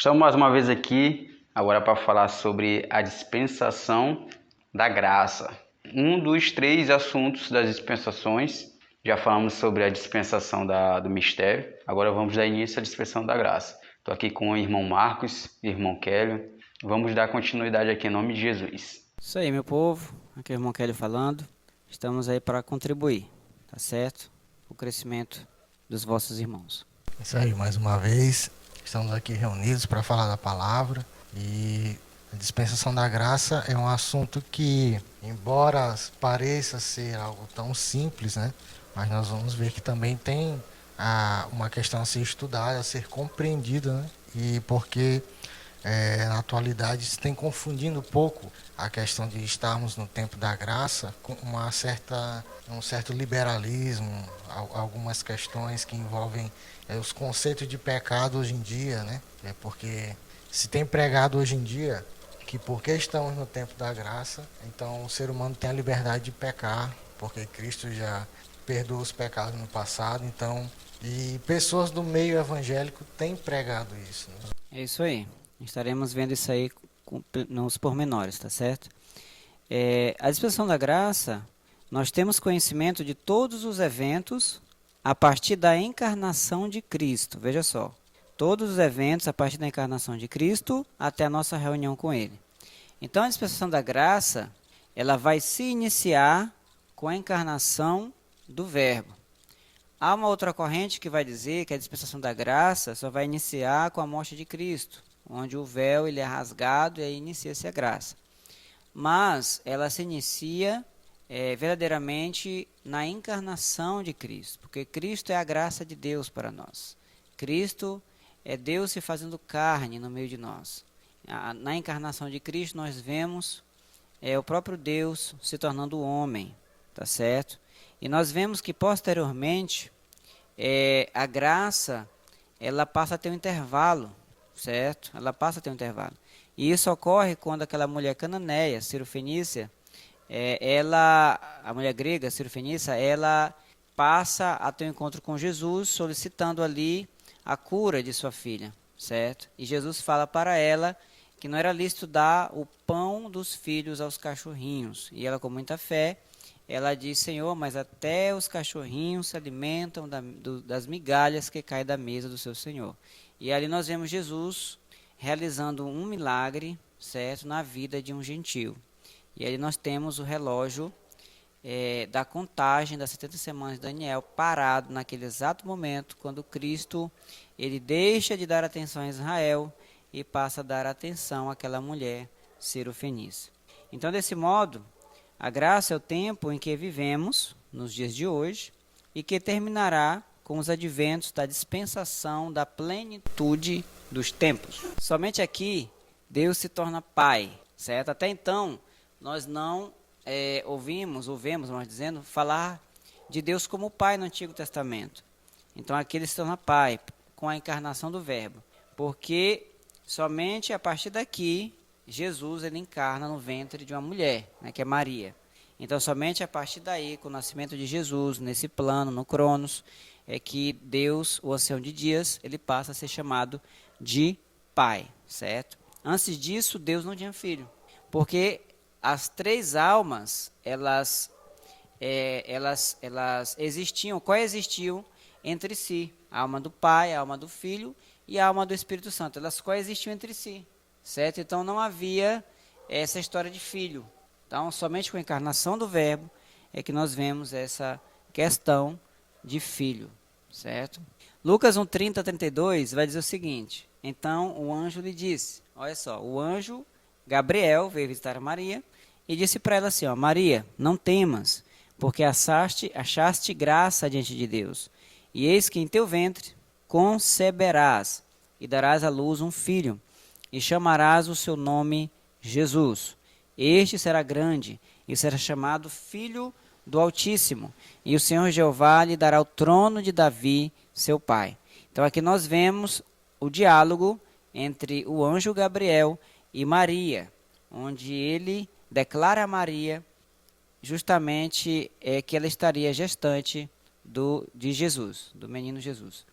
Estamos mais uma vez aqui, agora para falar sobre a dispensação da graça. Um dos 3 assuntos das dispensações, já falamos sobre a dispensação do mistério, agora vamos dar início à dispensação da graça. Estou aqui com o irmão Marcos e o irmão Kélio. Vamos dar continuidade aqui em nome de Jesus. Isso aí, meu povo. Aqui é o irmão Kelly falando. Estamos aí para contribuir, tá certo? O crescimento dos vossos irmãos. Isso aí, mais uma vez, estamos aqui reunidos para falar da palavra. E a dispensação da graça é um assunto que, embora pareça ser algo tão simples, né? Mas nós vamos ver que também tem uma questão a ser estudada, a ser compreendida, né? E porque na atualidade se tem confundindo um pouco a questão de estarmos no tempo da graça com um certo liberalismo, algumas questões que envolvem os conceitos de pecado hoje em dia, né? Porque se tem pregado hoje em dia que porque estamos no tempo da graça, então o ser humano tem a liberdade de pecar, porque Cristo já perdoou os pecados no passado, então, e pessoas do meio evangélico têm pregado isso, né? É isso aí. Estaremos vendo isso aí nos pormenores, tá certo? A dispensação da graça, nós temos conhecimento de todos os eventos a partir da encarnação de Cristo. Veja só, todos os eventos a partir da encarnação de Cristo até a nossa reunião com Ele. Então, a dispensação da graça, ela vai se iniciar com a encarnação do Verbo. Há uma outra corrente que vai dizer que a dispensação da graça só vai iniciar com a morte de Cristo, onde o véu ele é rasgado e aí inicia-se a graça. Mas ela se inicia verdadeiramente na encarnação de Cristo, porque Cristo é a graça de Deus para nós. Cristo é Deus se fazendo carne no meio de nós. Na encarnação de Cristo nós vemos o próprio Deus se tornando homem, tá certo? E nós vemos que posteriormente a graça ela passa a ter um intervalo, certo? Ela passa a ter um intervalo. E isso ocorre quando aquela mulher cananeia, Cirofenícia, a mulher grega, Cirofenícia, ela passa a ter um encontro com Jesus, solicitando ali a cura de sua filha, certo? E Jesus fala para ela que não era lícito dar o pão dos filhos aos cachorrinhos. E ela, com muita fé, ela diz: Senhor, mas até os cachorrinhos se alimentam das migalhas que caem da mesa do seu Senhor. E ali nós vemos Jesus realizando um milagre, certo, na vida de um gentio. E ali nós temos o relógio da contagem das 70 semanas de Daniel parado naquele exato momento, quando Cristo ele deixa de dar atenção a Israel e passa a dar atenção àquela mulher Cirofenícia. Então, desse modo, a graça é o tempo em que vivemos, nos dias de hoje, e que terminará com os adventos da dispensação da plenitude dos tempos. Somente aqui, Deus se torna Pai, certo? Até então, nós não ouvemos, mais dizendo, falar de Deus como Pai no Antigo Testamento. Então, aqui ele se torna Pai, com a encarnação do Verbo. Porque somente a partir daqui, Jesus ele encarna no ventre de uma mulher, né, que é Maria. Então, somente a partir daí, com o nascimento de Jesus, nesse plano, no Cronos, é que Deus, o ancião de dias, ele passa a ser chamado de Pai, certo? Antes disso, Deus não tinha filho, porque as 3 almas, elas existiam, coexistiam entre si. A alma do Pai, a alma do Filho e a alma do Espírito Santo. Elas coexistiam entre si, certo? Então não havia essa história de filho. Então, somente com a encarnação do Verbo é que nós vemos essa questão de filho, certo? Lucas 1:30-32 vai dizer o seguinte: então o anjo lhe disse, olha só, o anjo Gabriel veio visitar a Maria e disse para ela assim, ó, Maria, não temas, porque achaste graça diante de Deus, e eis que em teu ventre conceberás e darás à luz um filho, e chamarás o seu nome Jesus. Este será grande e será chamado Filho do Altíssimo, e o Senhor Jeová lhe dará o trono de Davi, seu pai. Então aqui nós vemos o diálogo entre o anjo Gabriel e Maria, onde ele declara a Maria justamente que ela estaria gestante de Jesus, do menino Jesus.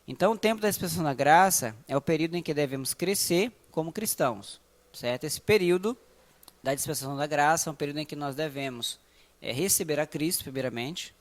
Então, o tempo da dispensação da graça é o período em que devemos crescer como cristãos, certo? Esse período da dispensação da graça é um período em que nós devemos receber a Cristo, primeiramente,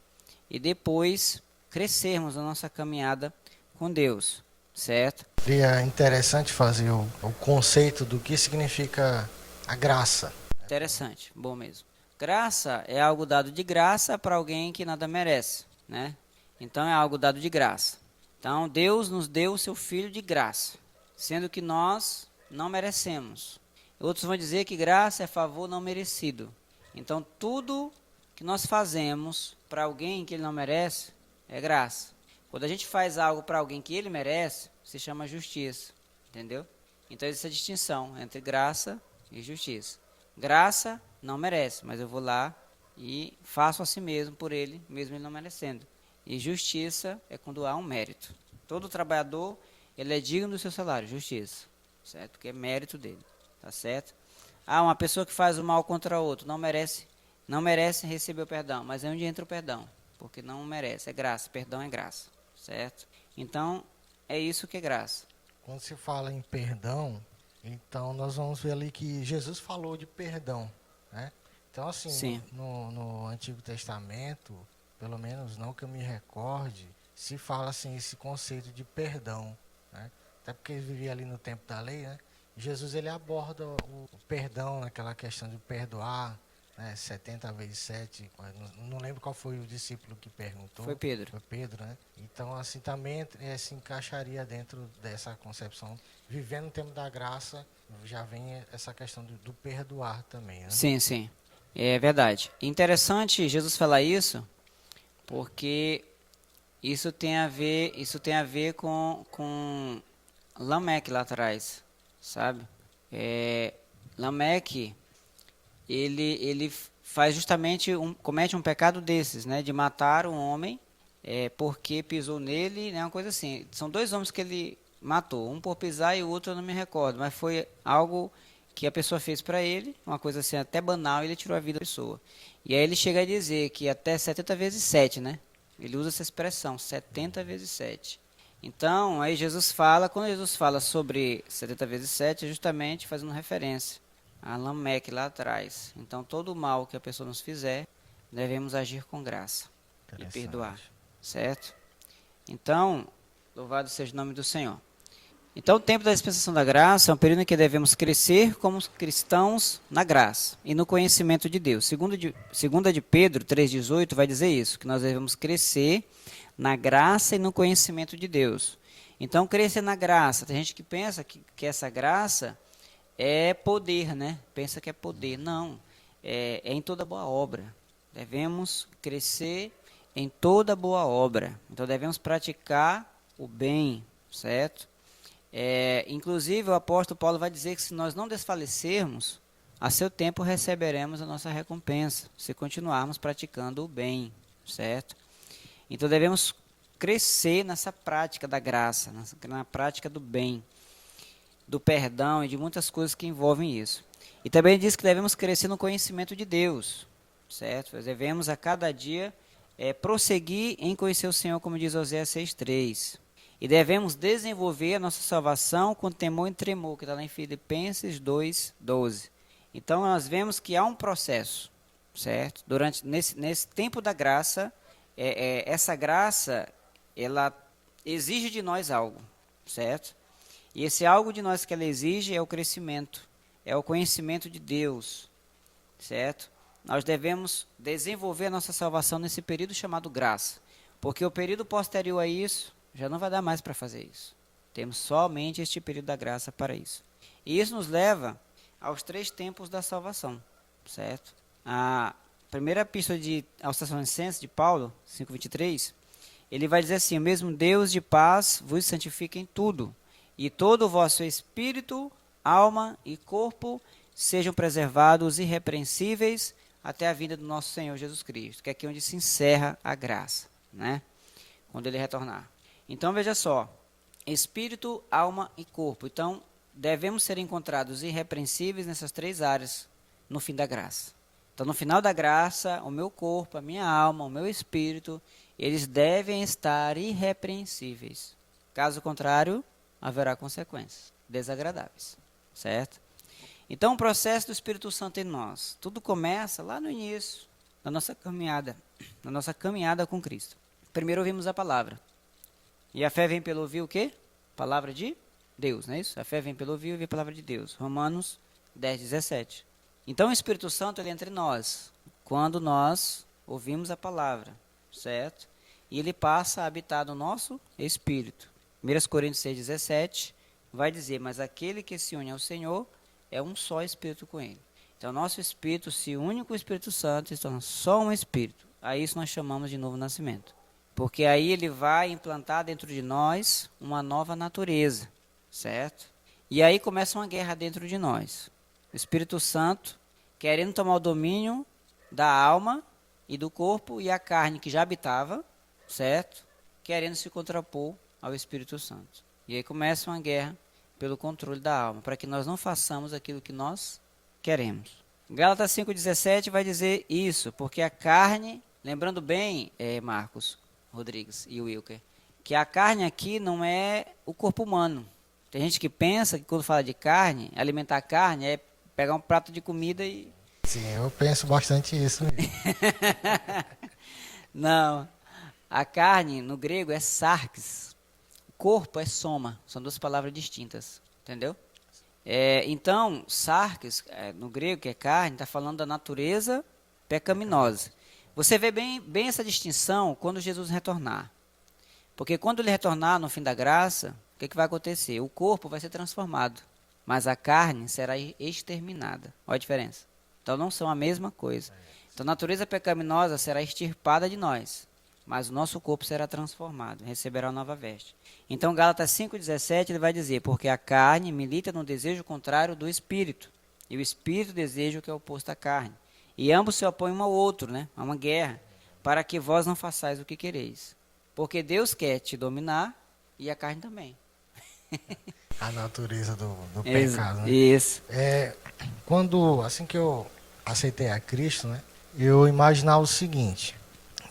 e depois crescermos na nossa caminhada com Deus, certo? Seria interessante fazer o conceito do que significa a graça. Interessante, bom mesmo. Graça é algo dado de graça para alguém que nada merece, né? Então é algo dado de graça. Então Deus nos deu o seu Filho de graça, sendo que nós não merecemos. Outros vão dizer que graça é favor não merecido. Então tudo que nós fazemos para alguém que ele não merece é graça. Quando a gente faz algo para alguém que ele merece, se chama justiça, entendeu? Então existe a distinção entre graça e justiça. Graça não merece, mas eu vou lá e faço a si mesmo por ele, mesmo ele não merecendo. E justiça é quando há um mérito. Todo trabalhador, ele é digno do seu salário, justiça, certo? Que é mérito dele, tá certo? Uma pessoa que faz o mal contra outro, não merece receber o perdão, mas é onde entra o perdão, porque não merece, é graça, perdão é graça, certo? Então, é isso que é graça. Quando se fala em perdão, então nós vamos ver ali que Jesus falou de perdão, né? Então, assim, Sim. no Antigo Testamento, pelo menos não que eu me recorde, se fala assim esse conceito de perdão, né? Até porque ele vivia ali no tempo da lei, né? Jesus ele aborda o perdão naquela questão de perdoar, né? 70 vezes 7, não lembro qual foi o discípulo que perguntou. Foi Pedro. Foi Pedro, né? Então, assim, também se encaixaria dentro dessa concepção. Vivendo o tempo da graça, já vem essa questão do perdoar também, né? Sim, sim. É verdade. Interessante Jesus falar isso, porque isso tem a ver com Lameque lá atrás, sabe? Lameque, ele faz justamente comete um pecado desses, né? De matar um homem porque pisou nele, né? Uma coisa assim. São dois homens que ele matou, um por pisar e o outro eu não me recordo, mas foi algo que a pessoa fez para ele, uma coisa assim até banal, e ele tirou a vida da pessoa. E aí ele chega a dizer que até 70 vezes 7, né? Ele usa essa expressão, 70 vezes 7. Então, aí quando Jesus fala sobre 70 vezes 7, é justamente fazendo referência a Lameque lá atrás. Então, todo o mal que a pessoa nos fizer, devemos agir com graça e perdoar, certo? Então, louvado seja o nome do Senhor. Então, o tempo da dispensação da graça é um período em que devemos crescer como cristãos na graça e no conhecimento de Deus. Segunda de Pedro 3,18 vai dizer isso, que nós devemos crescer na graça e no conhecimento de Deus. Então, crescer na graça. Tem gente que pensa que essa graça é poder, né? Pensa que é poder. Não, é em toda boa obra. Devemos crescer em toda boa obra. Então, devemos praticar o bem, certo? Inclusive o apóstolo Paulo vai dizer que se nós não desfalecermos, a seu tempo receberemos a nossa recompensa, se continuarmos praticando o bem, certo? Então devemos crescer nessa prática da graça, na prática do bem, do perdão e de muitas coisas que envolvem isso. E também diz que devemos crescer no conhecimento de Deus, certo? Nós devemos a cada dia prosseguir em conhecer o Senhor, como diz Oséias 6,3. E devemos desenvolver a nossa salvação com temor e tremor, que está lá em Filipenses 2,12. Então, nós vemos que há um processo, certo? Nesse tempo da graça, essa graça, ela exige de nós algo, certo? E esse algo de nós que ela exige é o crescimento, é o conhecimento de Deus, certo? Nós devemos desenvolver a nossa salvação nesse período chamado graça, porque o período posterior a isso, já não vai dar mais para fazer isso. Temos somente este período da graça para isso. E isso nos leva aos 3 tempos da salvação, certo? A primeira epístola aos Tessalonicenses de Paulo, 5,23, ele vai dizer assim: o mesmo Deus de paz vos santifica em tudo, e todo o vosso espírito, alma e corpo sejam preservados irrepreensíveis até a vinda do nosso Senhor Jesus Cristo, que é aqui onde se encerra a graça, né? Quando ele retornar. Então, veja só, espírito, alma e corpo. Então, devemos ser encontrados irrepreensíveis nessas 3 áreas no fim da graça. Então, no final da graça, o meu corpo, a minha alma, o meu espírito, eles devem estar irrepreensíveis, Caso contrário, haverá consequências desagradáveis, certo? Então, o processo do Espírito Santo em nós, tudo começa lá no início da nossa caminhada com Cristo. Primeiro ouvimos a palavra. E a fé vem pelo ouvir o quê? Palavra de Deus, não é isso? A fé vem pelo ouvir a palavra de Deus. Romanos 10, 17. Então, o Espírito Santo, ele é entre nós, quando nós ouvimos a palavra, certo? E ele passa a habitar no nosso espírito. 1 Coríntios 6, 17 vai dizer, mas aquele que se une ao Senhor é um só espírito com ele. Então, nosso espírito se une com o Espírito Santo e se torna só um espírito. A isso nós chamamos de novo nascimento. Porque aí ele vai implantar dentro de nós uma nova natureza, certo? E aí começa uma guerra dentro de nós. O Espírito Santo querendo tomar o domínio da alma e do corpo e a carne que já habitava, certo? Querendo se contrapor ao Espírito Santo. E aí começa uma guerra pelo controle da alma, para que nós não façamos aquilo que nós queremos. Gálatas 5,17 vai dizer isso, porque a carne, lembrando bem, Marcos Rodrigues e Wilker, que a carne aqui não é o corpo humano. Tem gente que pensa que quando fala de carne, alimentar a carne é pegar um prato de comida e... Sim, eu penso bastante isso mesmo. Não, a carne no grego é sarx, corpo é soma, são duas palavras distintas, entendeu? Então, sarx, no grego, que é carne, está falando da natureza pecaminosa. Você vê bem essa distinção quando Jesus retornar. Porque quando ele retornar no fim da graça, o que vai acontecer? O corpo vai ser transformado, mas a carne será exterminada. Olha a diferença. Então não são a mesma coisa. Então a natureza pecaminosa será extirpada de nós, mas o nosso corpo será transformado, receberá uma nova veste. Então Gálatas 5,17 ele vai dizer, porque a carne milita no desejo contrário do espírito, e o espírito deseja o que é oposto à carne. E ambos se opõem um ao outro, né? A uma guerra, para que vós não façais o que quereis. Porque Deus quer te dominar e a carne também. A natureza do pecado, né? Isso. Assim que eu aceitei a Cristo, né? Eu imaginava o seguinte,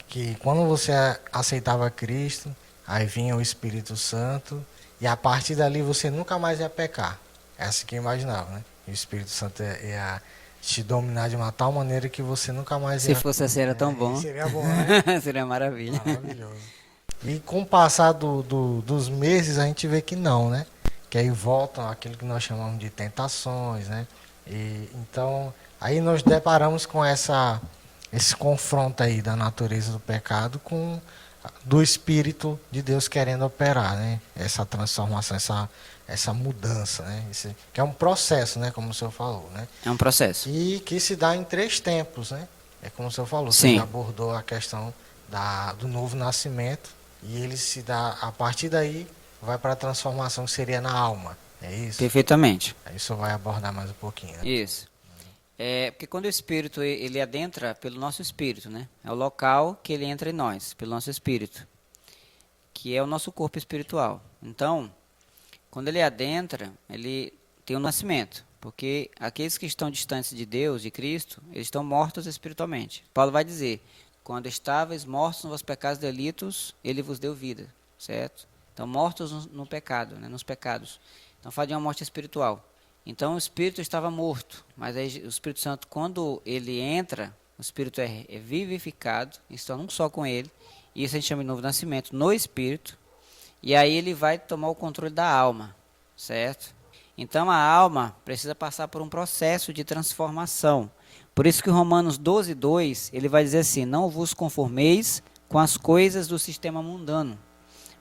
que quando você aceitava Cristo, aí vinha o Espírito Santo, e a partir dali você nunca mais ia pecar. É assim que eu imaginava, né? E o Espírito Santo ia te dominar de uma tal maneira que você nunca mais ia... Se fosse assim, era tão bom. Seria bom, né? Seria maravilha. Maravilhoso. E com o passar dos meses, a gente vê que não, né? Que aí voltam aquilo que nós chamamos de tentações, né? Então, aí nós deparamos com esse confronto aí da natureza do pecado do Espírito de Deus querendo operar, né? Essa transformação, essa mudança, né? Que é um processo, né? Como o senhor falou, né? É um processo. E que se dá em 3 tempos, né? É como o senhor falou, Sim. você abordou a questão do novo nascimento e ele se dá, a partir daí, vai para a transformação que seria na alma, é isso? Perfeitamente. Aí o senhor vai abordar mais um pouquinho, né? Isso. Porque quando o Espírito ele adentra pelo nosso Espírito, né? É o local que ele entra em nós, pelo nosso Espírito, que é o nosso corpo espiritual. Então, quando ele adentra, ele tem um nascimento, porque aqueles que estão distantes de Deus, de Cristo, eles estão mortos espiritualmente. Paulo vai dizer, quando estáveis mortos nos pecados e delitos, ele vos deu vida, certo? Então, mortos no pecado, né? Nos pecados. Então, fala de uma morte espiritual. Então, o Espírito estava morto, mas aí, o Espírito Santo, quando ele entra, o Espírito é vivificado, se torna um só com ele, e isso a gente chama de novo nascimento, no Espírito, e aí ele vai tomar o controle da alma, certo? Então, a alma precisa passar por um processo de transformação. Por isso que Romanos 12:2, ele vai dizer assim, não vos conformeis com as coisas do sistema mundano,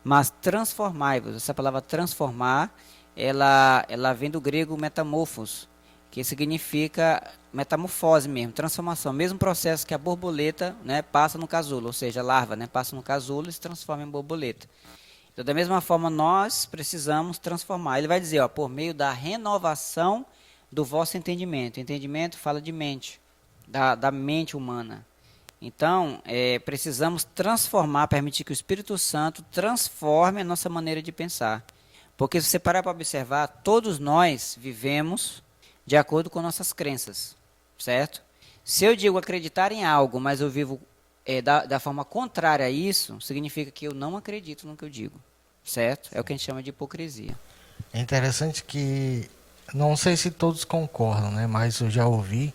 mas transformai-vos. Essa palavra transformar, ela vem do grego metamorphos, que significa metamorfose mesmo, transformação. Mesmo processo que a borboleta, né, passa no casulo, ou seja, a larva, né, passa no casulo e se transforma em borboleta. Então, da mesma forma, nós precisamos transformar. Ele vai dizer, por meio da renovação do vosso entendimento. Entendimento fala de mente, da mente humana. Então, precisamos transformar, permitir que o Espírito Santo transforme a nossa maneira de pensar. Porque se você parar para observar, todos nós vivemos de acordo com nossas crenças, certo? Se eu digo acreditar em algo, mas eu vivo da forma contrária a isso, significa que eu não acredito no que eu digo. certo? É o que a gente chama de hipocrisia. É interessante que, não sei se todos concordam, né? Mas eu já ouvi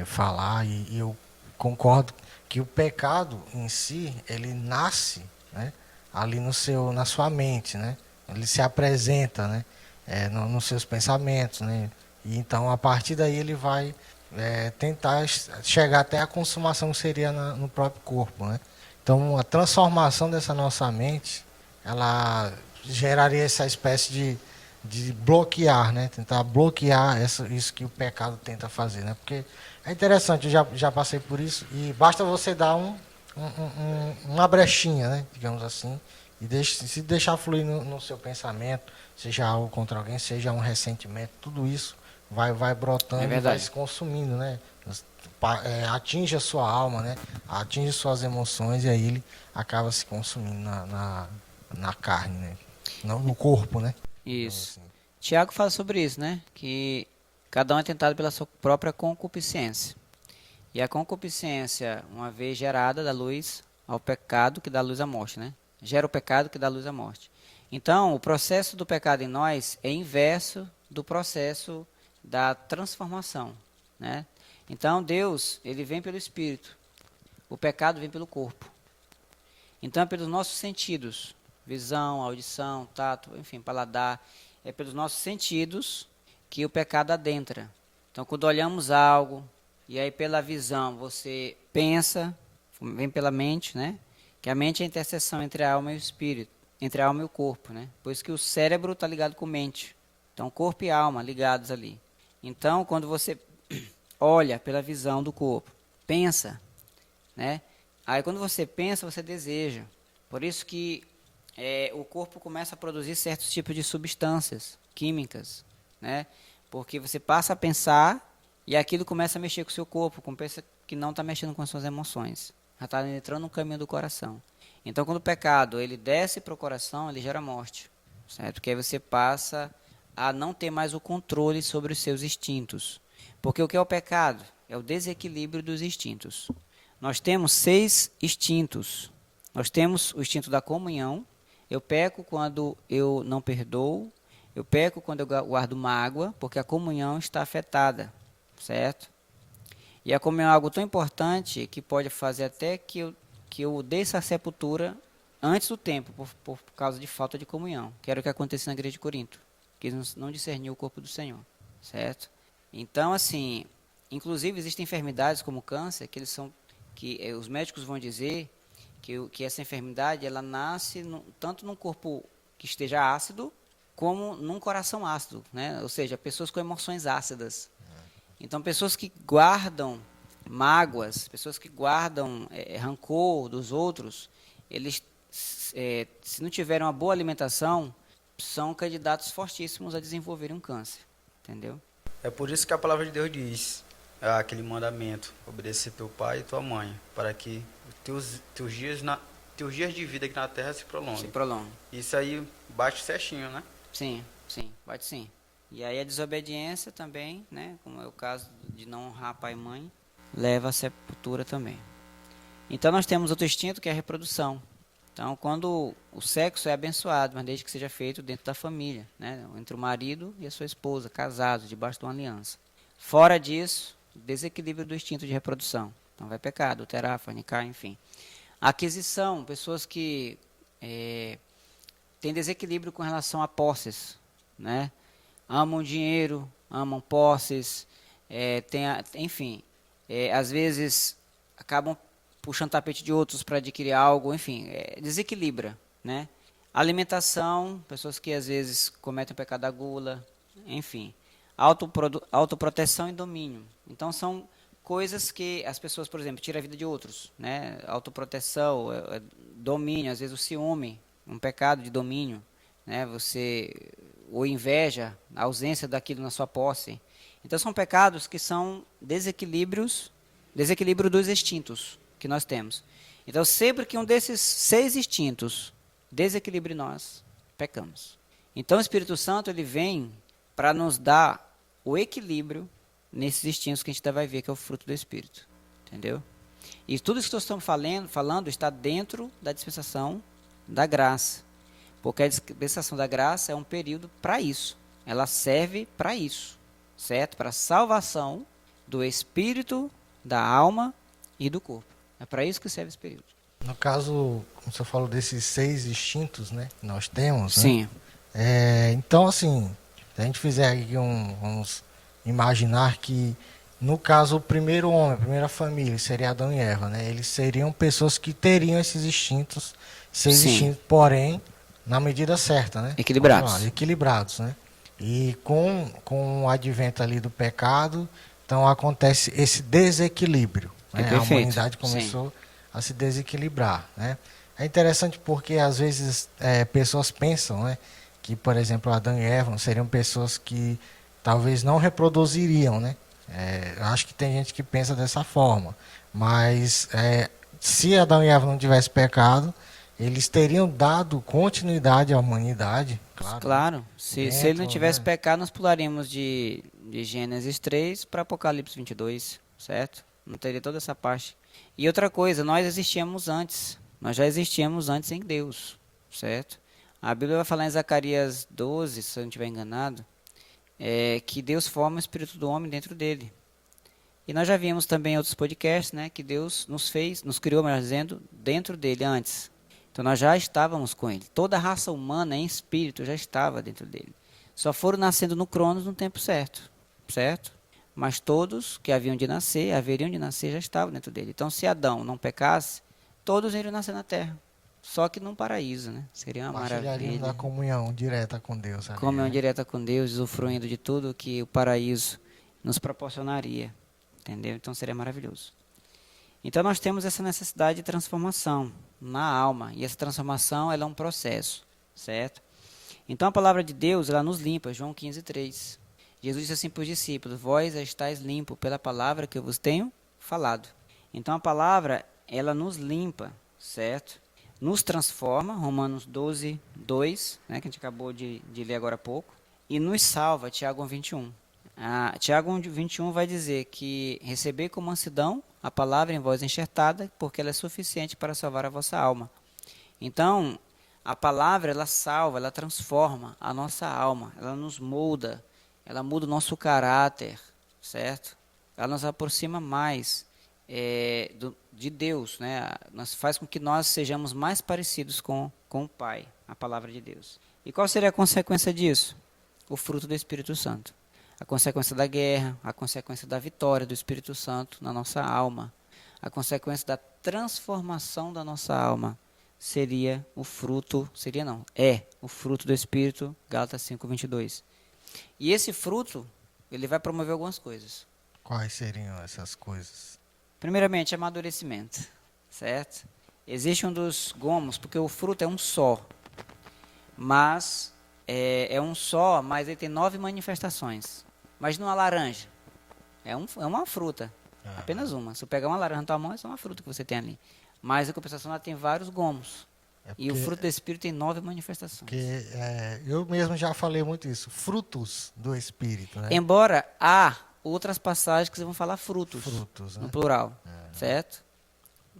falar e eu concordo que o pecado em si, ele nasce, né? Ali na sua mente, né? Ele se apresenta, né? Nos seus pensamentos, né? E então, a partir daí, ele vai tentar chegar até a consumação que seria no próprio corpo, né? Então, a transformação dessa nossa mente, ela geraria essa espécie de bloquear, né? Tentar bloquear isso que o pecado tenta fazer, né? Porque é interessante, eu já passei por isso, e basta você dar uma brechinha, né? Digamos assim, e se deixar fluir no seu pensamento, seja algo contra alguém, seja um ressentimento, tudo isso vai brotando e vai se consumindo, né? Atinge a sua alma, né? Atinge suas emoções e aí ele acaba se consumindo na carne, né? No corpo, né? Isso. Então, assim, Tiago fala sobre isso, né? Que cada um é tentado pela sua própria concupiscência. E a concupiscência, uma vez gerada, dá luz ao pecado que dá luz à morte, né? Gera o pecado que dá luz à morte. Então, o processo do pecado em nós é inverso do processo da transformação, né? Então, Deus, ele vem pelo Espírito. O pecado vem pelo corpo. Então, é pelos nossos sentidos, visão, audição, tato, enfim, paladar, é pelos nossos sentidos que o pecado adentra. Então, quando olhamos algo, e aí pela visão você pensa, vem pela mente, né? Que a mente é a interseção entre a alma e o espírito, entre a alma e o corpo, né? Por isso que o cérebro está ligado com a mente. Então, corpo e alma ligados ali. Então, quando você olha pela visão do corpo, pensa, né? Aí quando você pensa, você deseja. Por isso que o corpo começa a produzir certos tipos de substâncias químicas, né? Porque você passa a pensar e aquilo começa a mexer com o seu corpo, pensa que não está mexendo com as suas emoções. Já está entrando no caminho do coração. Então, quando o pecado ele desce para o coração, ele gera morte, certo? Porque aí você passa a não ter mais o controle sobre os seus instintos. Porque o que é o pecado? É o desequilíbrio dos instintos. Nós temos 6 instintos. Nós temos o instinto da comunhão. Eu peco quando eu não perdoo. Eu peco quando eu guardo mágoa, porque a comunhão está afetada, certo? E a comunhão é algo tão importante que pode fazer até que eu desça a sepultura antes do tempo, por causa de falta de comunhão, que era o que aconteceu na igreja de Corinto, que eles não discerniam o corpo do Senhor, certo? Então, assim, inclusive existem enfermidades como câncer, que os médicos vão dizer que essa enfermidade ela nasce tanto num corpo que esteja ácido, como num coração ácido, né? Ou seja, pessoas com emoções ácidas. Então, pessoas que guardam mágoas, pessoas que guardam rancor dos outros, eles, se não tiverem uma boa alimentação, são candidatos fortíssimos a desenvolverem um câncer, entendeu? É por isso que a palavra de Deus diz, aquele mandamento, obedecer teu pai e tua mãe, para que teus dias de vida aqui na terra se prolonguem. Se prolongue. Isso aí bate certinho, né? Sim, bate sim. E aí a desobediência também, né, como é o caso de não honrar pai e mãe, leva à sepultura também. Então nós temos outro instinto que é a reprodução. Então quando o sexo é abençoado, mas desde que seja feito dentro da família, né, entre o marido e a sua esposa, casados, debaixo de uma aliança. Fora disso, desequilíbrio do instinto de reprodução. Então vai pecar, adulterar, fornicar, enfim. Aquisição, pessoas que têm desequilíbrio com relação a posses, né? Amam dinheiro, amam posses, enfim, às vezes acabam puxando tapete de outros para adquirir algo, enfim, desequilibra, né? Alimentação, pessoas que às vezes cometem o pecado da gula, enfim, autoproteção e domínio. Então são coisas que as pessoas, por exemplo, tiram a vida de outros, né? Autoproteção, domínio, às vezes o ciúme, um pecado de domínio, né? Ou inveja, a ausência daquilo na sua posse. Então são pecados que são desequilíbrio dos instintos que nós temos. Então sempre que um desses 6 instintos desequilibre nós, pecamos. Então o Espírito Santo ele vem para nos dar o equilíbrio nesses instintos que a gente vai ver que é o fruto do Espírito. Entendeu? E tudo isso que nós estamos falando está dentro da dispensação da graça. Porque a dispensação da graça é um período para isso. Ela serve para isso, certo? Para a salvação do espírito, da alma e do corpo. É para isso que serve esse período. No caso, como você falou desses 6 instintos, né, que nós temos, né? Sim. Então, assim, se a gente fizer aqui vamos imaginar que, no caso, o primeiro homem, a primeira família, seria Adão e Eva, né? Eles seriam pessoas que teriam esses instintos, 6 Sim. instintos, porém, na medida certa, né? Equilibrados. Vamos lá, equilibrados, né? E com o advento ali do pecado, então acontece esse desequilíbrio, né? A Perfeito. humanidade começou a se desequilibrar, né? É interessante porque às vezes pessoas pensam, né, que, por exemplo, Adão e Eva seriam pessoas que talvez não reproduziriam, né? Eu acho que tem gente que pensa dessa forma, mas se Adão e Eva não tivessem pecado, eles teriam dado continuidade à humanidade, claro. Claro. Se ele não tivesse né? pecado, nós pularíamos de Gênesis 3 para Apocalipse 22, certo? Não teria toda essa parte. E outra coisa, nós existíamos antes. Nós já existíamos antes em Deus, certo? A Bíblia vai falar em Zacarias 12, se eu não estiver enganado, que Deus forma o espírito do homem dentro dele. E nós já vimos também em outros podcasts, né, que Deus nos criou, melhor dizendo, dentro dele antes. Então nós já estávamos com ele. Toda a raça humana em espírito já estava dentro dele. Só foram nascendo no Cronos no tempo certo, certo? Mas todos que haveriam de nascer, já estavam dentro dele. Então se Adão não pecasse, todos iriam nascer na terra. Só que num paraíso, né? Seria uma maravilha. Da comunhão direta com Deus. Ali, Comunhão né? direta com Deus, usufruindo de tudo que o paraíso nos proporcionaria. Entendeu? Então seria maravilhoso. Então nós temos essa necessidade de transformação na alma. E essa transformação ela é um processo, certo? Então a palavra de Deus ela nos limpa. João 15:3. Jesus disse assim para os discípulos: vós estáis limpos pela palavra que eu vos tenho falado. Então a palavra ela nos limpa, certo? Nos transforma, Romanos 12:2, né, que a gente acabou de ler agora há pouco. E nos salva, Tiago 1:21. Tiago 1:21 vai dizer que receber com mansidão a palavra em voz enxertada, porque ela é suficiente para salvar a vossa alma. Então, a palavra ela salva, ela transforma a nossa alma, ela nos molda, ela muda o nosso caráter, certo? Ela nos aproxima mais de Deus, né? Faz com que nós sejamos mais parecidos com o Pai, a palavra de Deus. E qual seria a consequência disso? O fruto do Espírito Santo. A consequência da guerra, a consequência da vitória do Espírito Santo na nossa alma, a consequência da transformação da nossa alma seria o fruto, é o fruto do Espírito, Gálatas 5:22. E esse fruto, ele vai promover algumas coisas. Quais seriam essas coisas? Primeiramente, amadurecimento, certo? Existe um dos gomos, porque o fruto é um só, mas mas ele tem 9 manifestações. Imagina uma laranja, é uma fruta, apenas uma. Se eu pegar uma laranja na tua mão, é só uma fruta que você tem ali. Mas a compensação ela tem vários gomos. E o fruto do Espírito tem 9 manifestações. Porque eu mesmo já falei muito isso, frutos do Espírito, né? Embora há outras passagens que vão falar frutos né? no plural, certo?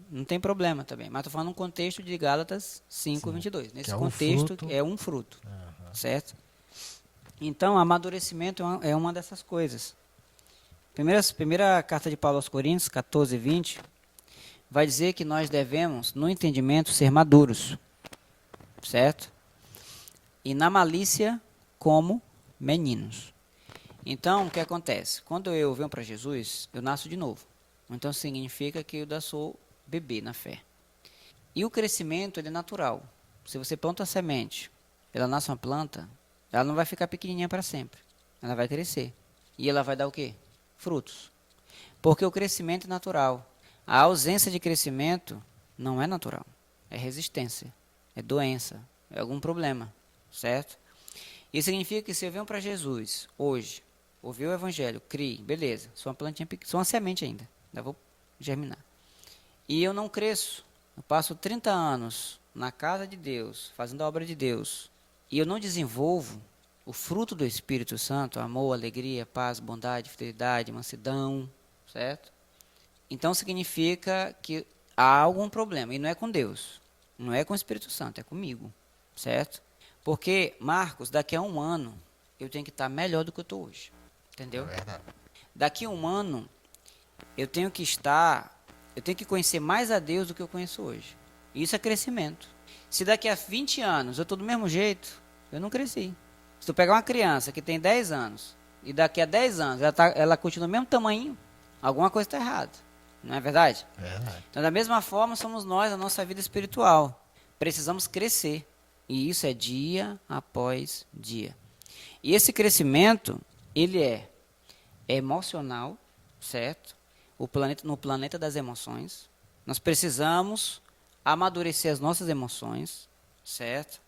Não tem problema também. Mas estou falando num contexto de Gálatas 5:22. Nesse contexto é um fruto, certo? Então, amadurecimento é uma dessas coisas. Primeira carta de Paulo aos Coríntios, 14:20, vai dizer que nós devemos, no entendimento, ser maduros, certo? E na malícia, como meninos. Então, o que acontece? Quando eu venho para Jesus, eu nasço de novo. Então, significa que eu ainda sou bebê na fé. E o crescimento, ele é natural. Se você planta a semente, ela nasce uma planta, ela não vai ficar pequenininha para sempre. Ela vai crescer. E ela vai dar o quê? Frutos. Porque o crescimento é natural. A ausência de crescimento não é natural. É resistência, é doença, é algum problema, certo? Isso significa que se eu venho para Jesus hoje, ouvi o Evangelho, crie, beleza, sou uma plantinha pequena, sou uma semente ainda vou germinar. E eu não cresço, eu passo 30 anos na casa de Deus, fazendo a obra de Deus, e eu não desenvolvo o fruto do Espírito Santo, amor, alegria, paz, bondade, fidelidade, mansidão, certo? Então significa que há algum problema, e não é com Deus, não é com o Espírito Santo, é comigo, certo? Porque, Marcos, daqui a um ano, eu tenho que estar melhor do que eu estou hoje. Entendeu? É verdade. Daqui a um ano, eu tenho que conhecer mais a Deus do que eu conheço hoje. Isso é crescimento. Se daqui a 20 anos eu estou do mesmo jeito, eu não cresci. Se tu pegar uma criança que tem 10 anos e daqui a 10 anos ela continua do mesmo tamanho, alguma coisa está errada. Não é verdade? Verdade. Então, da mesma forma, somos nós na nossa vida espiritual. Precisamos crescer. E isso é dia após dia. E esse crescimento, ele é emocional, certo? No planeta das emoções. Nós precisamos amadurecer as nossas emoções, certo?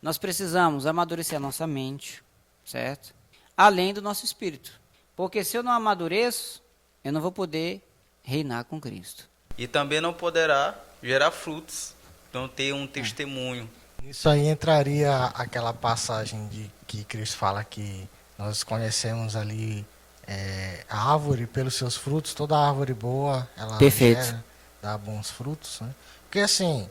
Nós precisamos amadurecer a nossa mente, certo? Além do nosso espírito. Porque se eu não amadureço, eu não vou poder reinar com Cristo. E também não poderá gerar frutos, não ter um testemunho. Isso aí entraria aquela passagem de que Cristo fala que nós conhecemos ali a árvore pelos seus frutos, toda árvore boa, ela Perfeito. dá bons frutos, né? Porque assim,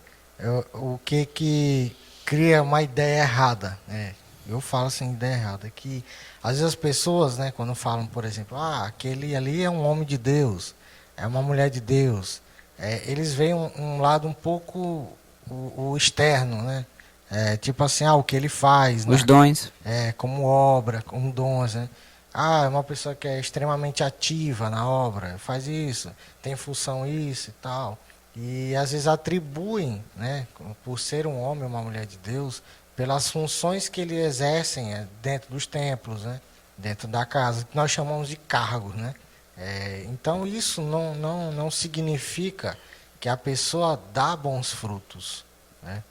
o que cria uma ideia errada, né? Eu falo assim, ideia errada, que às vezes as pessoas, né, quando falam, por exemplo, aquele ali é um homem de Deus, é uma mulher de Deus, eles veem um lado um pouco o externo, né? Tipo assim, o que ele faz, Os né? dons. Como obra, como dons, né? É uma pessoa que é extremamente ativa na obra, faz isso, tem função isso e tal. E às vezes atribuem, né, por ser um homem ou uma mulher de Deus, pelas funções que ele exercem dentro dos templos, né, dentro da casa, que nós chamamos de cargos, né? Então isso não significa que a pessoa dá bons frutos, né?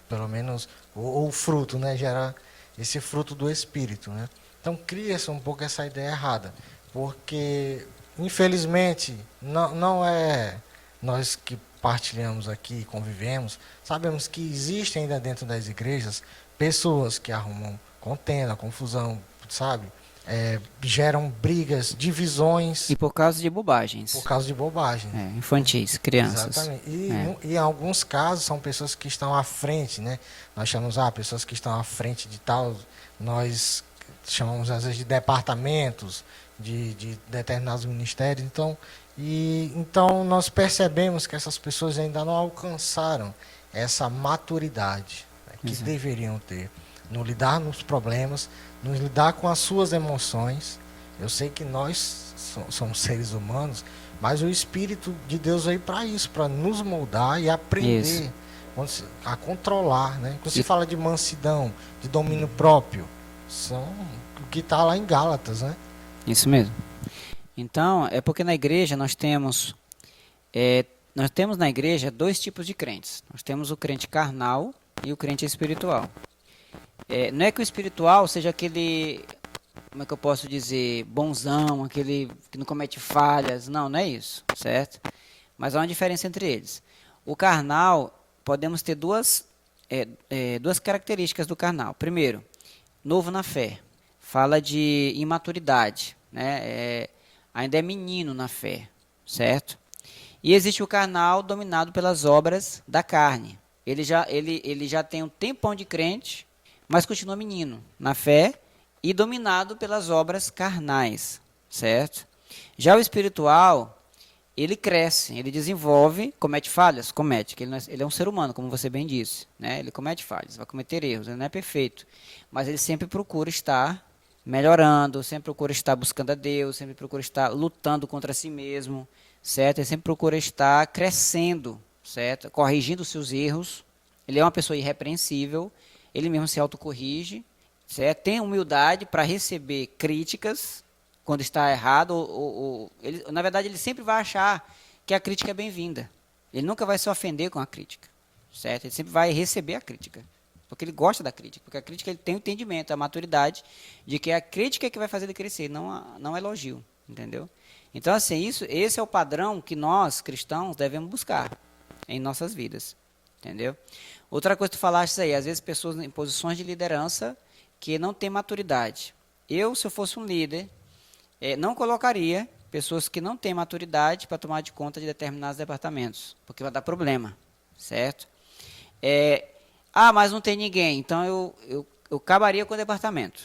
Pelo menos o fruto, né, gera esse fruto do Espírito, né? Então cria-se um pouco essa ideia errada, porque infelizmente não é nós que partilhamos aqui, convivemos, sabemos que existem ainda dentro das igrejas pessoas que arrumam contenda, confusão, sabe? Geram brigas, divisões. E por causa de bobagens. Por causa de bobagem. Infantis, crianças. Exatamente. E em alguns casos são pessoas que estão à frente, né? Nós chamamos pessoas que estão à frente de tal, nós chamamos às vezes de departamentos, de determinados ministérios. Então nós percebemos que essas pessoas ainda não alcançaram essa maturidade, né, que deveriam ter no lidar nos problemas, no lidar com as suas emoções. Eu sei que nós somos seres humanos, mas o Espírito de Deus veio para isso, para nos moldar e aprender a controlar, né? Quando se fala de mansidão, de domínio próprio, são o que está lá em Gálatas, né? Isso mesmo. Então, é porque na igreja nós temos na igreja dois tipos de crentes. Nós temos o crente carnal e o crente espiritual. Não é que o espiritual seja aquele, como é que eu posso dizer, bonzão, aquele que não comete falhas. Não é isso, certo? Mas há uma diferença entre eles. O carnal, podemos ter duas características do carnal. Primeiro, novo na fé. Fala de imaturidade, né? Ainda é menino na fé, certo? E existe o carnal dominado pelas obras da carne. Ele já tem um tempão de crente, mas continua menino na fé e dominado pelas obras carnais, certo? Já o espiritual, ele cresce, ele desenvolve, comete falhas? Comete, porque ele é um ser humano, como você bem disse, né? Ele comete falhas, vai cometer erros, ele não é perfeito, mas ele sempre procura estar melhorando, sempre procura estar buscando a Deus, sempre procura estar lutando contra si mesmo, certo? Ele sempre procura estar crescendo, certo? Corrigindo os seus erros. Ele é uma pessoa irrepreensível, ele mesmo se autocorrige, certo? Tem humildade para receber críticas quando está errado. Na verdade, ele sempre vai achar que a crítica é bem-vinda. Ele nunca vai se ofender com a crítica, certo? Ele sempre vai receber a crítica. Porque ele gosta da crítica, porque a crítica ele tem o entendimento, a maturidade de que é a crítica que vai fazer ele crescer, não é elogio, entendeu? Então, assim, esse é o padrão que nós, cristãos, devemos buscar em nossas vidas, entendeu? Outra coisa que tu falaste aí, às vezes pessoas em posições de liderança que não têm maturidade. Se eu fosse um líder, não colocaria pessoas que não têm maturidade para tomar de conta de determinados departamentos, porque vai dar problema, certo? Ah, mas não tem ninguém, então eu acabaria com o departamento.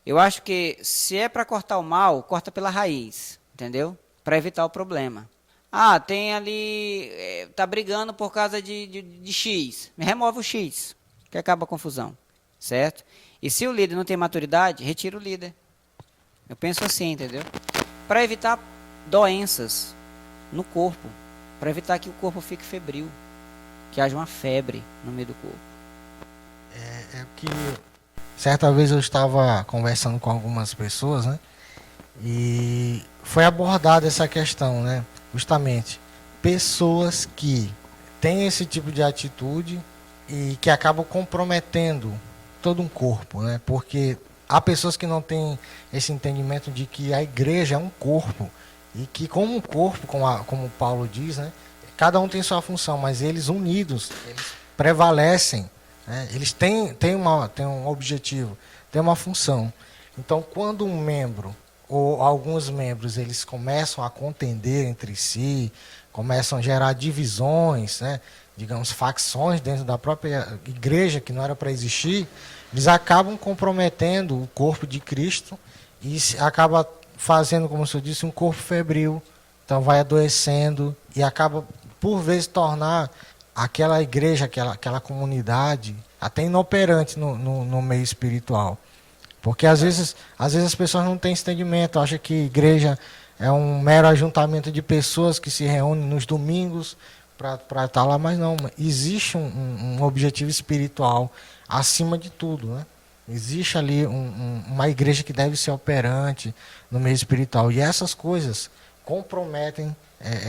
Eu acho que se é para cortar o mal, corta pela raiz, entendeu? Para evitar o problema. Ah, tem ali, tá brigando por causa de X. Remove o X, que acaba a confusão, certo? E se o líder não tem maturidade, retira o líder. Eu penso assim, entendeu? Para evitar doenças no corpo, para evitar que o corpo fique febril, que haja uma febre no meio do corpo. É que certa vez eu estava conversando com algumas pessoas, né? E foi abordada essa questão, né? Justamente, pessoas que têm esse tipo de atitude e que acabam comprometendo todo um corpo, né? Porque há pessoas que não têm esse entendimento de que a igreja é um corpo e que como um corpo, como Paulo diz, né? Cada um tem sua função, mas eles unidos, eles prevalecem, né? Eles têm um objetivo, têm uma função. Então, quando um membro ou alguns membros eles começam a contender entre si, começam a gerar divisões, né? Digamos, facções dentro da própria igreja que não era para existir, eles acabam comprometendo o corpo de Cristo e acaba fazendo, como o senhor disse, um corpo febril. Então vai adoecendo e acaba, por vezes, tornar aquela igreja, aquela comunidade, até inoperante no meio espiritual. Porque às vezes as pessoas não têm esse entendimento, acham que igreja é um mero ajuntamento de pessoas que se reúnem nos domingos para estar lá, mas não, existe um objetivo espiritual acima de tudo, né? Existe ali uma igreja que deve ser operante no meio espiritual, e essas coisas comprometem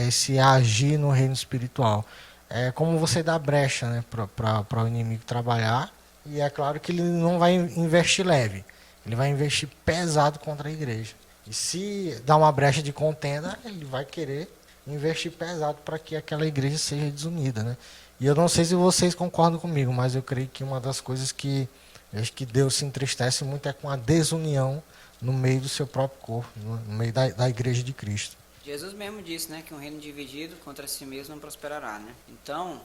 esse agir no reino espiritual. É como você dá brecha, né, para o inimigo trabalhar, e é claro que ele não vai investir leve, ele vai investir pesado contra a igreja. E se dá uma brecha de contenda, ele vai querer investir pesado para que aquela igreja seja desunida, né? E eu não sei se vocês concordam comigo, mas eu creio que uma das coisas que acho que Deus se entristece muito é com a desunião no meio do seu próprio corpo, no meio da igreja de Cristo. Jesus mesmo disse, né, que um reino dividido contra si mesmo não prosperará, né? Então,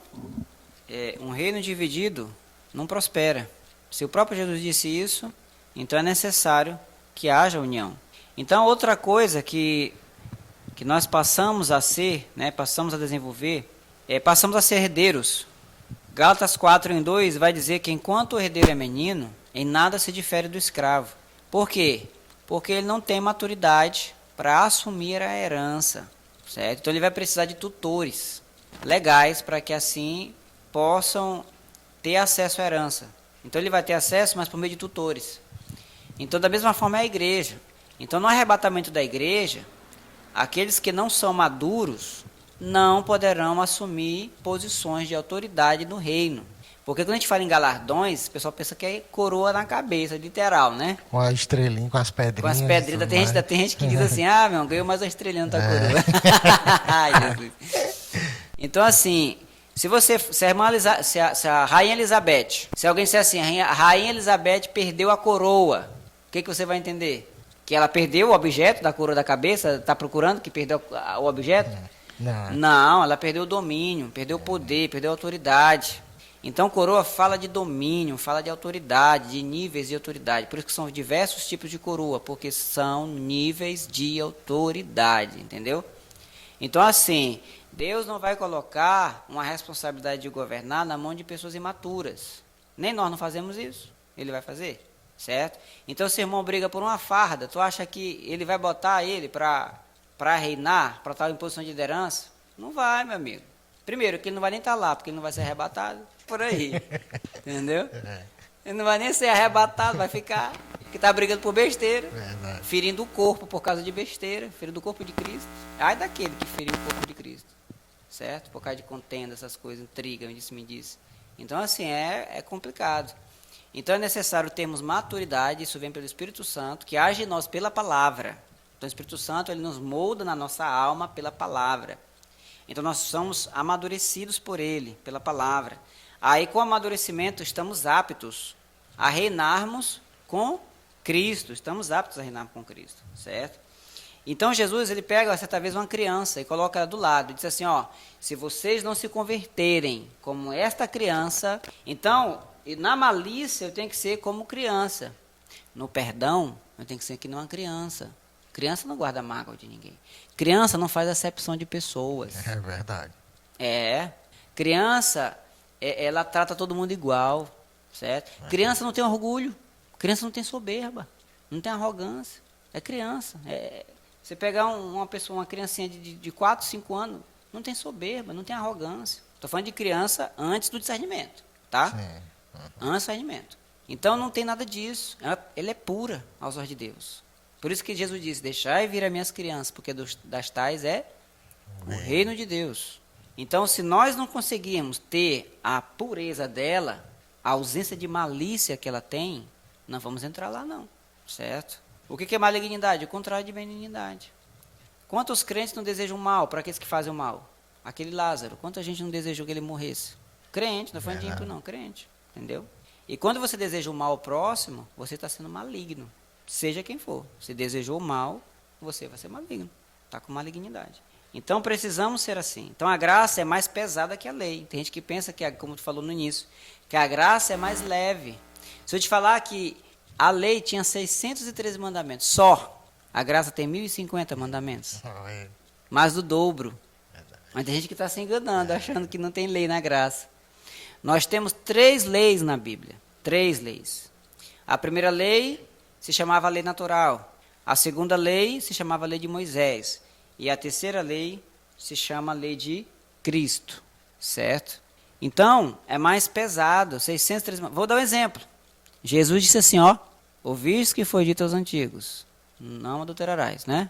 um reino dividido não prospera. Se o próprio Jesus disse isso, então é necessário que haja união. Então, outra coisa que nós passamos a ser, né, passamos a desenvolver, passamos a ser herdeiros. Gálatas 4:2 vai dizer que enquanto o herdeiro é menino, em nada se difere do escravo. Por quê? Porque ele não tem maturidade para assumir a herança, certo? Então ele vai precisar de tutores legais para que assim possam ter acesso à herança. Então ele vai ter acesso, mas por meio de tutores. Então da mesma forma é a igreja. Então no arrebatamento da igreja, aqueles que não são maduros não poderão assumir posições de autoridade no reino. Porque quando a gente fala em galardões, o pessoal pensa que é coroa na cabeça, literal, né? Com a estrelinha, com as pedrinhas. Com as pedrinhas. Tem gente que diz assim, ah, meu, ganhou mais uma estrelinha na tua coroa. Ai, Jesus. Então, assim, se a Rainha Elizabeth, se alguém disser assim, a Rainha Elizabeth perdeu a coroa, o que você vai entender? Que ela perdeu o objeto da coroa da cabeça? Está procurando que perdeu o objeto? Não, ela perdeu o domínio, perdeu o poder, perdeu a autoridade. Então, coroa fala de domínio, fala de autoridade, de níveis de autoridade. Por isso que são diversos tipos de coroa, porque são níveis de autoridade, entendeu? Então, assim, Deus não vai colocar uma responsabilidade de governar na mão de pessoas imaturas. Nem nós não fazemos isso, ele vai fazer, certo? Então, se o irmão briga por uma farda, tu acha que ele vai botar ele para reinar, para estar em posição de liderança? Não vai, meu amigo. Primeiro, que ele não vai nem estar lá, porque ele não vai ser arrebatado por aí, entendeu? Ele não vai nem ser arrebatado, vai ficar, que está brigando por besteira, ferindo o corpo por causa de besteira, ferindo o corpo de Cristo. Ai daquele que feriu o corpo de Cristo, certo? Por causa de contenda, essas coisas, intriga, me disse. Então, assim, é complicado. Então, é necessário termos maturidade, isso vem pelo Espírito Santo, que age em nós pela palavra. Então, o Espírito Santo, ele nos molda na nossa alma pela palavra. Então, nós somos amadurecidos por ele, pela palavra. Aí, com o amadurecimento, estamos aptos a reinarmos com Cristo. Estamos aptos a reinar com Cristo, certo? Então Jesus, ele pega certa vez uma criança e coloca ela do lado, e diz assim, ó, se vocês não se converterem como esta criança, então, na malícia eu tenho que ser como criança. No perdão, eu tenho que ser que não uma criança. Criança não guarda mágoa de ninguém. Criança não faz acepção de pessoas. É verdade. Criança, ela trata todo mundo igual, certo? Criança não tem orgulho, criança não tem soberba, não tem arrogância. É criança. Você pegar uma pessoa, uma criancinha de 4, 5 anos, não tem soberba, não tem arrogância. Estou falando de criança antes do discernimento, tá? Sim. Antes do discernimento. Então não tem nada disso. Ela é pura aos olhos de Deus. Por isso que Jesus disse, deixai vir as minhas crianças, porque das tais é o reino de Deus. Então, se nós não conseguirmos ter a pureza dela, a ausência de malícia que ela tem, não vamos entrar lá não, certo? O que é malignidade? O contrário de benignidade. Quantos crentes não desejam mal para aqueles que fazem o mal? Aquele Lázaro, quanta gente não desejou que ele morresse? Crente, não foi de ímpio não, crente, entendeu? E quando você deseja o mal ao próximo, você está sendo maligno, seja quem for. Se desejou o mal, você vai ser maligno, está com malignidade. Então precisamos ser assim. Então a graça é mais pesada que a lei. Tem gente que pensa que, como tu falou no início, que a graça é mais leve. Se eu te falar que a lei tinha 613 mandamentos, só a graça tem 1050 mandamentos, mais do dobro. Mas tem gente que está se enganando, achando que não tem lei na graça. Nós temos 3 leis na Bíblia, 3 leis. A primeira lei se chamava lei natural, a segunda lei se chamava lei de Moisés, e a terceira lei se chama lei de Cristo, certo? Então, é mais pesado, 603. Vou dar um exemplo. Jesus disse assim, ó, ouviste que foi dito aos antigos, não adulterarás, né?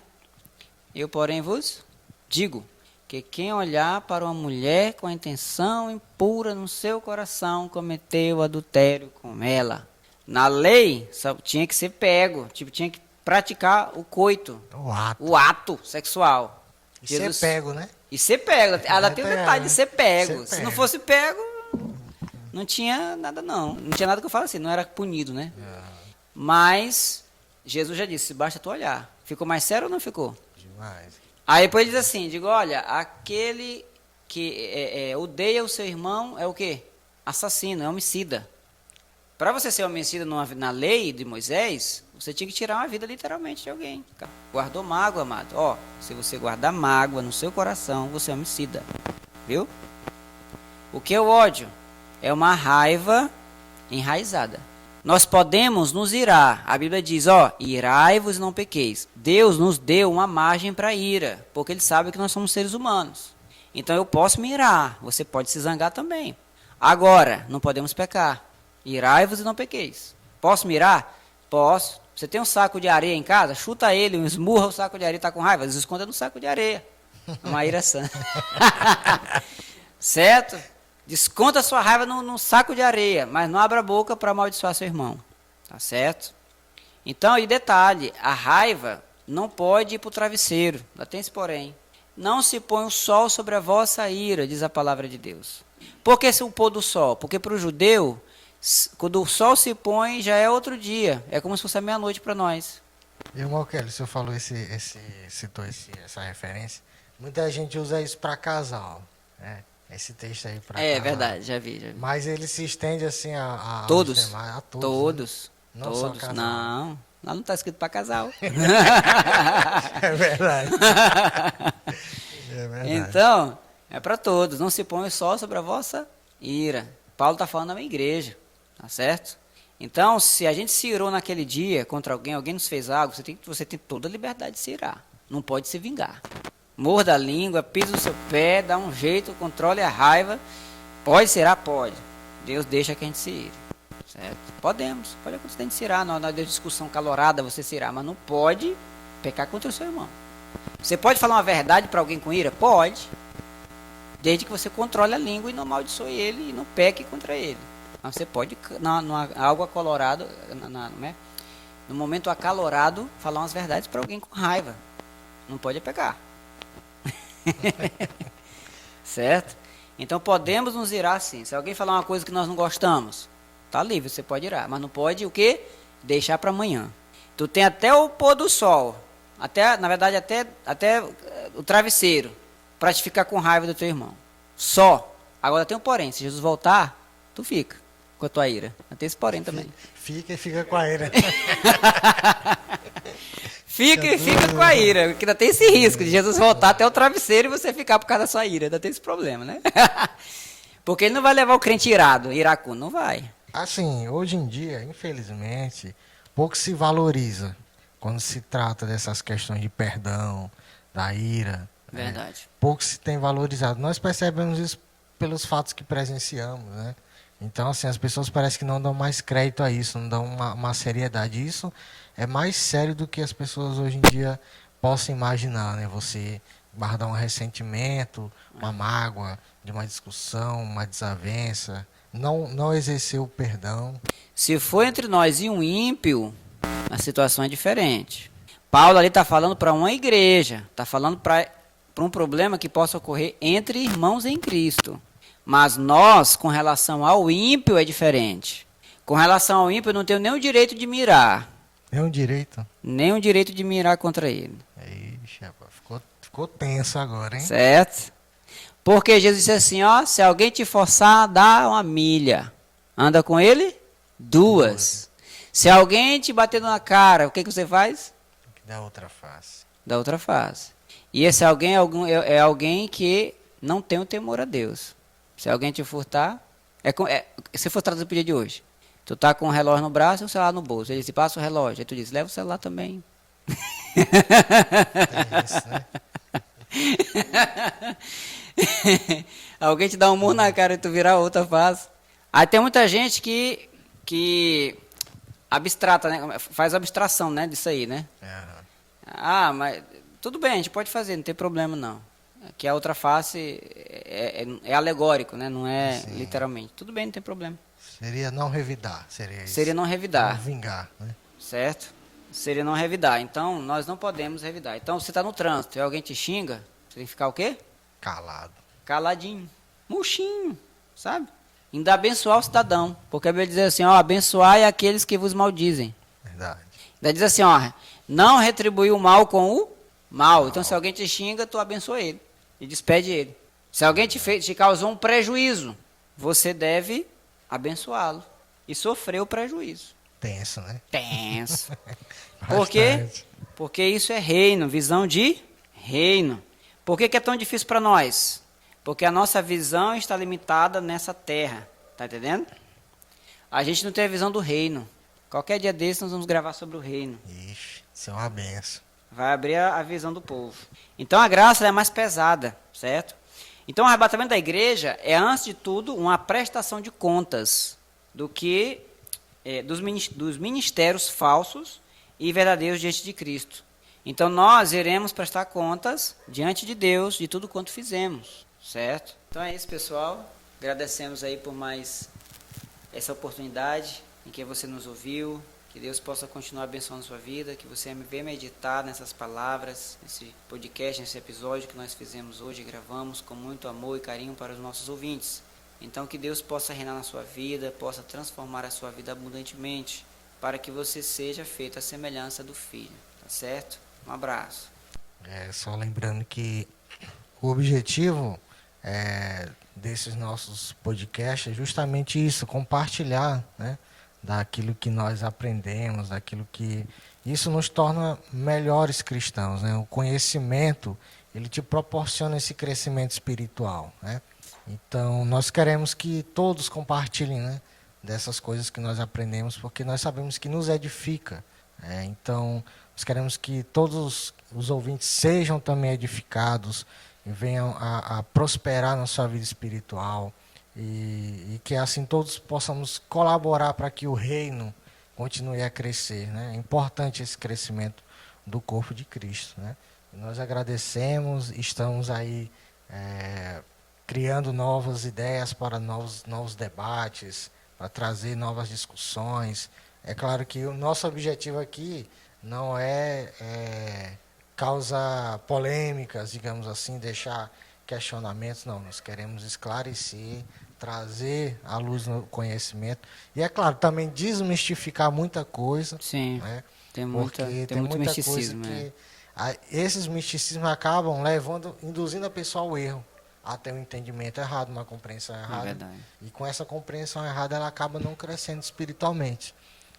Eu, porém, vos digo que quem olhar para uma mulher com a intenção impura no seu coração cometeu adultério com ela. Na lei, só tinha que ser pego, tinha que praticar o coito, o ato sexual. E Jesus, ser pego, né? E ser pego. Ela tem o detalhe de ser pego. Se não fosse pego, não tinha nada não. Não tinha nada que eu falo assim, não era punido, né? Mas Jesus já disse, basta tu olhar. Ficou mais sério ou não ficou? Demais. Aí depois diz assim, digo, olha, aquele que odeia o seu irmão é o quê? Assassino, é homicida. Para você ser homicida na lei de Moisés, você tinha que tirar uma vida literalmente de alguém. Guardou mágoa, amado. Ó, se você guardar mágoa no seu coração, você é homicida. Viu? O que é o ódio? É uma raiva enraizada. Nós podemos nos irar. A Bíblia diz, ó, irai-vos e não pequeis. Deus nos deu uma margem para ira, porque Ele sabe que nós somos seres humanos. Então eu posso me irar, você pode se zangar também. Agora, não podemos pecar. Irai-vos e não pequeis. Posso me irar? Posso. Você tem um saco de areia em casa? Chuta ele, esmurra o saco de areia, está com raiva, esconda no saco de areia. Uma ira sã. Certo? Desconta a sua raiva num saco de areia, mas não abra a boca para amaldiçoar seu irmão. Tá certo? Então, e detalhe, a raiva não pode ir para o travesseiro. Lá tem esse porém. Não se põe o sol sobre a vossa ira, diz a palavra de Deus. Por que o pôr do sol? Porque para o judeu, quando o sol se põe, já é outro dia. É como se fosse a meia-noite para nós. E o Kelly, o senhor falou citou essa referência. Muita gente usa isso para casal, né? Esse texto aí para casal. Verdade, já vi. Mas ele se estende assim a todos. Demais, a todos. Todos. Né? Não todos. só casal. Não, lá não está escrito para casal. É verdade. É verdade. Então, é para todos. Não se põe o sol sobre a vossa ira. Paulo está falando da minha igreja, tá certo? Então, se a gente se irou naquele dia contra alguém nos fez algo, você tem toda a liberdade de se irar. Não pode se vingar. Morda a língua, pisa o seu pé, dá um jeito, controle a raiva. Pode se irar? Pode. Deus deixa que a gente se ire. Certo? Podemos. Pode acontecer de se irar. Na discussão calorada você se irar, mas não pode pecar contra o seu irmão. Você pode falar uma verdade para alguém com ira? Pode. Desde que você controle a língua e não amaldiçoe ele e não peque contra ele. Mas você pode, algo acalorado, no momento acalorado, falar umas verdades para alguém com raiva. Não pode pecar. Certo? Então podemos nos irar sim. Se alguém falar uma coisa que nós não gostamos, tá livre, você pode irar. Mas não pode o quê? Deixar para amanhã. Tu tem até o pôr do sol. na verdade, até o travesseiro, para te ficar com raiva do teu irmão. Só. Agora tem um porém, se Jesus voltar, tu fica com a tua ira. Tem esse porém também. Fica com a ira. Fica com a ira, porque ainda tem esse risco de Jesus voltar até o travesseiro e você ficar por causa da sua ira. Ainda tem esse problema, né? Porque ele não vai levar o crente iracundo, não vai. Assim, hoje em dia, infelizmente, pouco se valoriza quando se trata dessas questões de perdão, da ira. Verdade. Pouco se tem valorizado. Nós percebemos isso pelos fatos que presenciamos, né? Então, assim, as pessoas parecem que não dão mais crédito a isso, não dão uma seriedade. Isso é mais sério do que as pessoas hoje em dia possam imaginar, né? Você guardar um ressentimento, uma mágoa de uma discussão, uma desavença, não exercer o perdão. Se for entre nós e um ímpio, a situação é diferente. Paulo ali está falando para uma igreja, está falando para um problema que possa ocorrer entre irmãos em Cristo. Mas nós, com relação ao ímpio, é diferente. Com relação ao ímpio, eu não tenho nem o direito de mirar. Nem o direito? Nem o direito de mirar contra ele. Ixi, ficou tenso agora, hein? Certo? Porque Jesus disse assim, ó, se alguém te forçar, dá uma milha. Anda com ele? Duas. Se alguém te bater na cara, o que você faz? Dá outra face. Dá outra face. E esse alguém é alguém que não tem o temor a Deus. Se alguém te furtar, se for traduzido pro dia de hoje, tu tá com um relógio no braço e um celular no bolso. Ele disse, passa o relógio. Aí tu diz, leva o celular também. É isso, né? Alguém te dá um murro na cara e tu virar outra face. Aí tem muita gente que abstrata, né? Faz abstração, né, disso aí, né? Ah, mas tudo bem, a gente pode fazer, não tem problema não. Que a outra face é alegórico, né? Não é Sim. literalmente. Tudo bem, não tem problema. Seria não revidar, seria isso. Seria não revidar. Não vingar, né? Certo? Seria não revidar. Então, nós não podemos revidar. Então, você está no trânsito e alguém te xinga, você tem que ficar o quê? Calado. Caladinho. Murchinho, sabe? Ainda abençoar o cidadão. Porque a Bíblia diz assim, ó, abençoai aqueles que vos maldizem. Verdade. Ainda diz assim, ó, não retribui o mal com o mal. Então, se alguém te xinga, tu abençoa ele. E despede ele. Se alguém te causou um prejuízo, você deve abençoá-lo. E sofrer o prejuízo. Tenso, né? Tenso. Por quê? Porque isso é reino, visão de reino. Por que é tão difícil para nós? Porque a nossa visão está limitada nessa terra. Tá entendendo? A gente não tem a visão do reino. Qualquer dia desse nós vamos gravar sobre o reino. Ixi, isso é uma benção. Vai abrir a visão do povo. Então a graça é mais pesada, certo? Então o arrebatamento da igreja é, antes de tudo, uma prestação de contas dos ministérios falsos e verdadeiros diante de Cristo. Então nós iremos prestar contas diante de Deus de tudo quanto fizemos, certo? Então é isso, pessoal. Agradecemos aí por mais essa oportunidade em que você nos ouviu. Que Deus possa continuar abençoando a sua vida, que você venha meditar nessas palavras, nesse podcast, nesse episódio que nós fizemos hoje, gravamos com muito amor e carinho para os nossos ouvintes. Então que Deus possa reinar na sua vida, possa transformar a sua vida abundantemente, para que você seja feito à semelhança do Filho, tá certo? Um abraço. Só lembrando que o objetivo desses nossos podcasts é justamente isso, compartilhar, né? Daquilo que nós aprendemos, daquilo que... Isso nos torna melhores cristãos, né? O conhecimento, ele te proporciona esse crescimento espiritual, né? Então, nós queremos que todos compartilhem, né, dessas coisas que nós aprendemos, porque nós sabemos que nos edifica. Então, nós queremos que todos os ouvintes sejam também edificados e venham a prosperar na sua vida espiritual. E que assim todos possamos colaborar para que o reino continue a crescer, né? É importante esse crescimento do corpo de Cristo, né? E nós agradecemos, estamos aí criando novas ideias para novos debates, para trazer novas discussões. É claro que o nosso objetivo aqui não é causar polêmicas, digamos assim, deixar questionamentos, não. Nós queremos esclarecer, trazer à luz no conhecimento. E, é claro, também desmistificar muita coisa. Sim, né? tem muito coisa misticismo. que esses misticismos acabam induzindo a pessoa ao erro, a ter um entendimento errado, uma compreensão errada. verdade. E com essa compreensão errada, ela acaba não crescendo espiritualmente.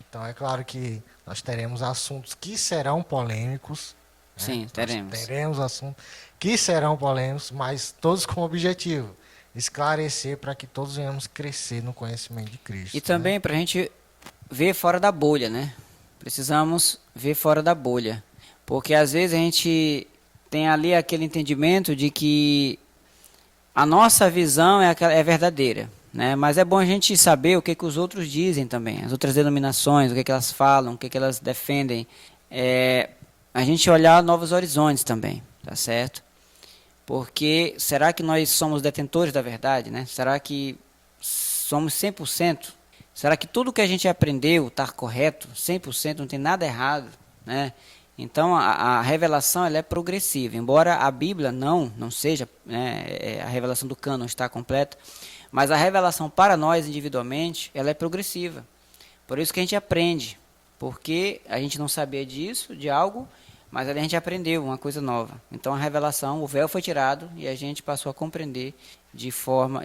Então, é claro que nós teremos assuntos que serão polêmicos. Sim, teremos. Teremos assuntos que serão polêmicos, mas todos com o objetivo: esclarecer para que todos venhamos crescer no conhecimento de Cristo. E também para a gente ver fora da bolha, né? Precisamos ver fora da bolha. Porque às vezes a gente tem ali aquele entendimento de que a nossa visão é verdadeira, né? Mas é bom a gente saber o que os outros dizem também, as outras denominações, o que elas falam, o que elas defendem. A gente olhar novos horizontes também, tá certo? Porque será que nós somos detentores da verdade, né? Será que somos 100%? Será que tudo que a gente aprendeu está correto, 100%, não tem nada errado, né? Então a revelação ela é progressiva, embora a Bíblia não seja, né, a revelação do cânon está completa, mas a revelação para nós individualmente ela é progressiva. Por isso que a gente aprende, porque a gente não sabia disso, de algo, mas ali a gente aprendeu uma coisa nova. Então a revelação, o véu foi tirado e a gente passou a compreender de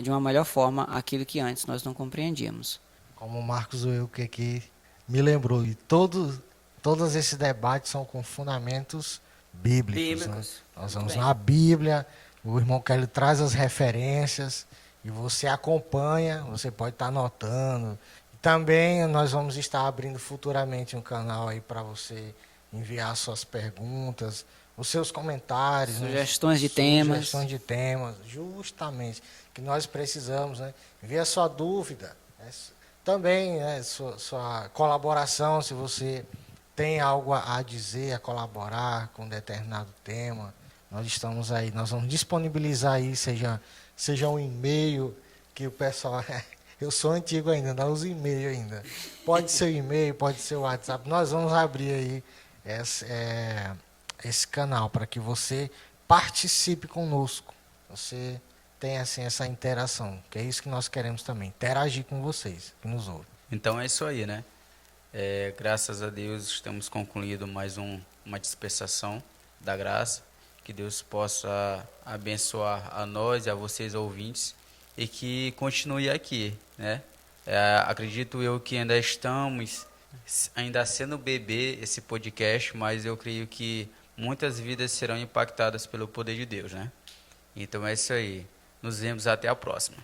uma melhor forma aquilo que antes nós não compreendíamos. Como o Marcos Wilke aqui me lembrou, e todos esses debates são com fundamentos bíblicos. Né? Nós vamos na Bíblia, o irmão Kelly traz as referências e você acompanha, você pode estar anotando. E também nós vamos estar abrindo futuramente um canal aí para você enviar suas perguntas, os seus comentários, sugestões de temas, justamente, que nós precisamos, né? Envie a sua dúvida, né? Também, né, sua colaboração, se você tem algo a dizer, a colaborar com um determinado tema, nós estamos aí, nós vamos disponibilizar aí, seja um e-mail, que o pessoal, eu sou antigo ainda, não uso e-mail ainda, pode ser o e-mail, pode ser o WhatsApp, nós vamos abrir aí esse canal para que você participe conosco, você tenha assim essa interação, que é isso que nós queremos também, interagir com vocês, que nos ouvem. Então é isso aí, né? Graças a Deus estamos concluindo mais uma dispensação da graça, que Deus possa abençoar a nós e a vocês ouvintes e que continue aqui, né? Acredito eu que ainda estamos sendo bebê esse podcast, mas eu creio que muitas vidas serão impactadas pelo poder de Deus, né? Então é isso aí. Nos vemos até a próxima.